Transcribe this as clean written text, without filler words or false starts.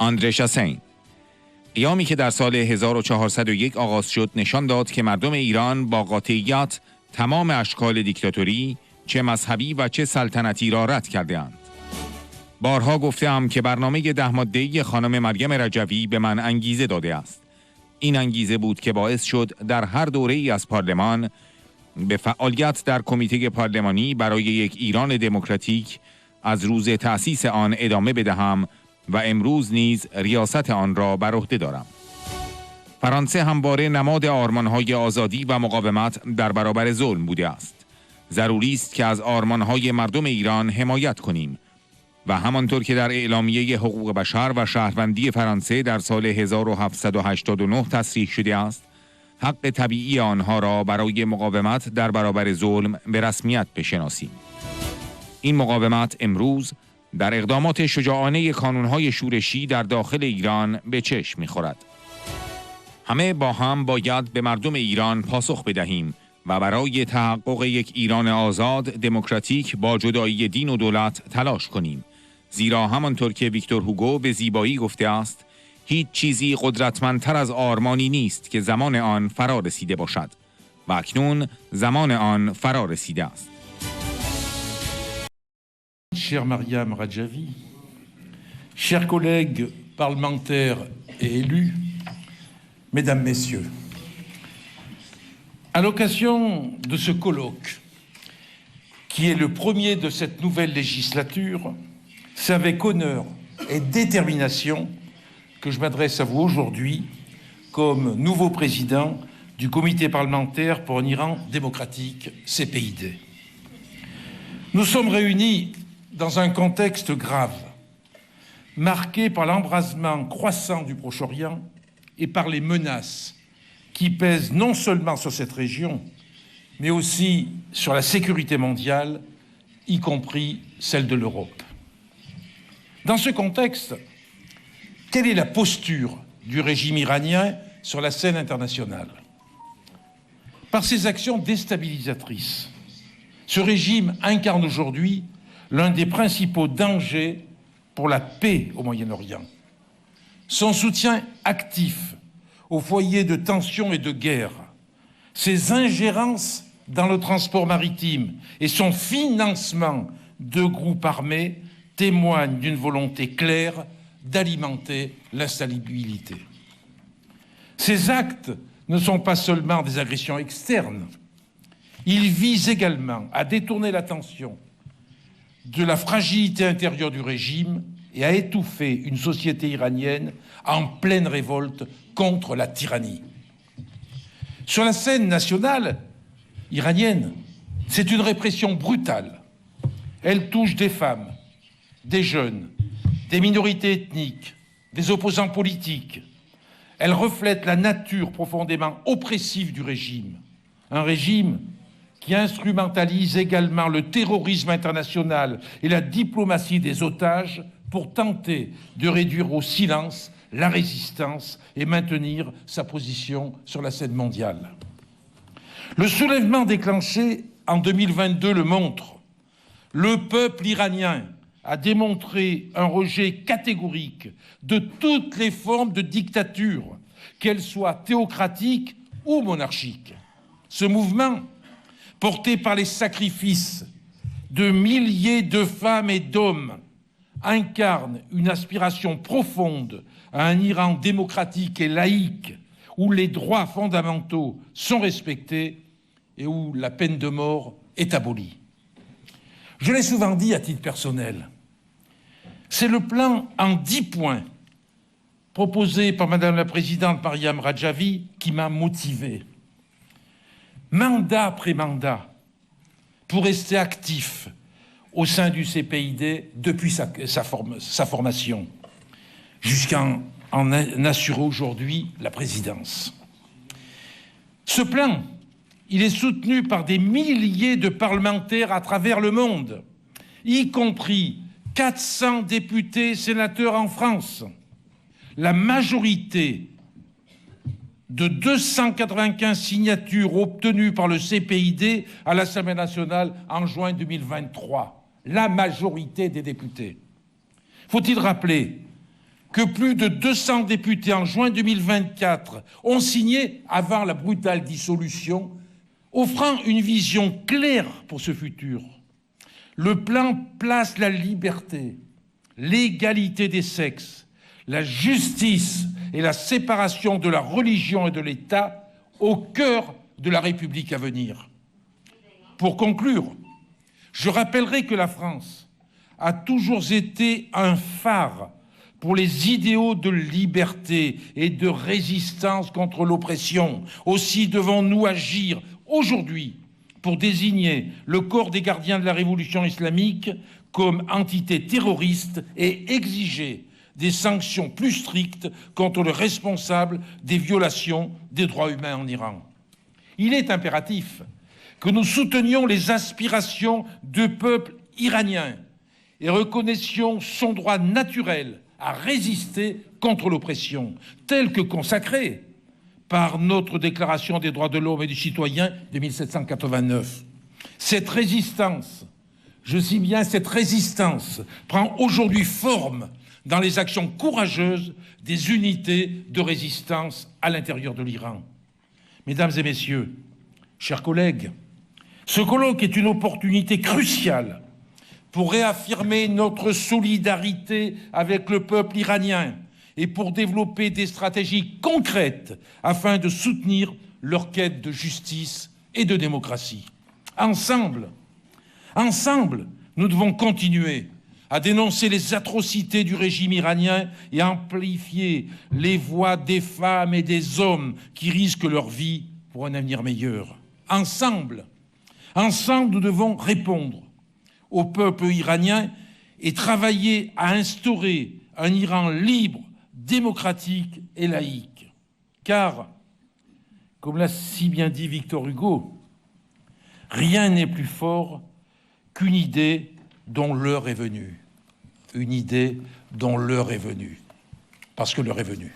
آندره حسین. قیامی که در سال 1401 آغاز شد نشان داد که مردم ایران با قاطعیت تمام اشکال دیکتاتوری چه مذهبی و چه سلطنتی را رد کرده‌اند. بارها گفتم که برنامه 10 ماده‌ای خانم مریم رجوی به من انگیزه داده است. این انگیزه بود که باعث شد در هر دوره‌ای از پارلمان به فعالیت در کمیته پارلمانی برای یک ایران دموکراتیک از روز تأسیس آن ادامه بدهم و امروز نیز ریاست آن را بر عهده دارم. فرانسه همواره نماد آرمان‌های آزادی و مقاومت در برابر ظلم بوده است. ضروری است که از آرمان‌های مردم ایران حمایت کنیم و همانطور که در اعلامیه حقوق بشر و شهروندی فرانسه در سال 1789 تصریح شده است، حق طبیعی آنها را برای مقاومت در برابر ظلم به رسمیت بشناسیم. این مقاومت امروز در اقدامات شجاعانه کانون‌های شورشی در داخل ایران به چشم می‌خورد. همه با هم باید به مردم ایران پاسخ بدهیم و برای تحقق یک ایران آزاد، دموکراتیک با جدایی دین و دولت تلاش کنیم. زیرا همانطور که ویکتور هوگو به زیبایی گفته است، هیچ چیزی قدرتمندتر از آرمانی نیست که زمان آن فرا رسیده باشد و اکنون زمان آن فرا رسیده است. Chère Mariam Radjavi, chers collègues parlementaires et élus, Mesdames, Messieurs, à l'occasion de ce colloque, qui est le premier de cette nouvelle législature, c'est avec honneur et détermination que je m'adresse à vous aujourd'hui comme nouveau président du comité parlementaire pour un Iran démocratique, CPID. Nous sommes réunis dans un contexte grave, marqué par l'embrasement croissant du Proche-Orient et par les menaces qui pèsent non seulement sur cette région, mais aussi sur la sécurité mondiale, y compris celle de l'Europe. Dans ce contexte, quelle est la posture du régime iranien sur la scène internationale? Par ses actions déstabilisatrices, ce régime incarne aujourd'hui l'un des principaux dangers pour la paix au Moyen-Orient. Son soutien actif aux foyers de tension et de guerre, ses ingérences dans le transport maritime et son financement de groupes armés témoignent d'une volonté claire d'alimenter l'instabilité. Ces actes ne sont pas seulement des agressions externes, ils visent également à détourner l'attention de la fragilité intérieure du régime et à étouffer une société iranienne en pleine révolte contre la tyrannie. Sur la scène nationale iranienne, c'est une répression brutale. Elle touche des femmes, des jeunes, des minorités ethniques, des opposants politiques. Elle reflète la nature profondément oppressive du régime. Un régime qui instrumentalise également le terrorisme international et la diplomatie des otages pour tenter de réduire au silence la résistance et maintenir sa position sur la scène mondiale. Le soulèvement déclenché en 2022 le montre. Le peuple iranien a démontré un rejet catégorique de toutes les formes de dictature, qu'elles soient théocratiques ou monarchiques. Ce mouvement, porté par les sacrifices de milliers de femmes et d'hommes, incarne une aspiration profonde à un Iran démocratique et laïque où les droits fondamentaux sont respectés et où la peine de mort est abolie. Je l'ai souvent dit à titre personnel, c'est le plan en 10 points proposé par Madame la Présidente Mariam Radjavi qui m'a motivé. Mandat après mandat, pour rester actif au sein du CPID depuis sa formation, jusqu'à en assurer aujourd'hui la présidence. Ce plan, il est soutenu par des milliers de parlementaires à travers le monde, y compris 400 députés et sénateurs en France. La majorité de 295 signatures obtenues par le CPID à l'Assemblée nationale en juin 2023. La majorité des députés. Faut-il rappeler que plus de 200 députés en juin 2024 ont signé avant la brutale dissolution, offrant une vision claire pour ce futur. Le plan place la liberté, l'égalité des sexes, la justice et la séparation de la religion et de l'État au cœur de la République à venir. Pour conclure, je rappellerai que la France a toujours été un phare pour les idéaux de liberté et de résistance contre l'oppression. Aussi devons-nous agir aujourd'hui pour désigner le corps des gardiens de la révolution islamique comme entité terroriste et exiger des sanctions plus strictes contre le responsable des violations des droits humains en Iran. Il est impératif que nous soutenions les aspirations du peuple iranien et reconnaissions son droit naturel à résister contre l'oppression, tel que consacré par notre Déclaration des droits de l'homme et du citoyen de 1789. Cette résistance, je dis bien cette résistance, prend aujourd'hui forme dans les actions courageuses des unités de résistance à l'intérieur de l'Iran. Mesdames et messieurs, chers collègues, ce colloque est une opportunité cruciale pour réaffirmer notre solidarité avec le peuple iranien et pour développer des stratégies concrètes afin de soutenir leur quête de justice et de démocratie. Ensemble, nous devons continuer à dénoncer les atrocités du régime iranien et amplifier les voix des femmes et des hommes qui risquent leur vie pour un avenir meilleur. Ensemble, nous devons répondre au peuple iranien et travailler à instaurer un Iran libre, démocratique et laïque. Car, comme l'a si bien dit Victor Hugo, rien n'est plus fort qu'une idée dont l'heure est venue. Une idée dont l'heure est venue. Parce que l'heure est venue.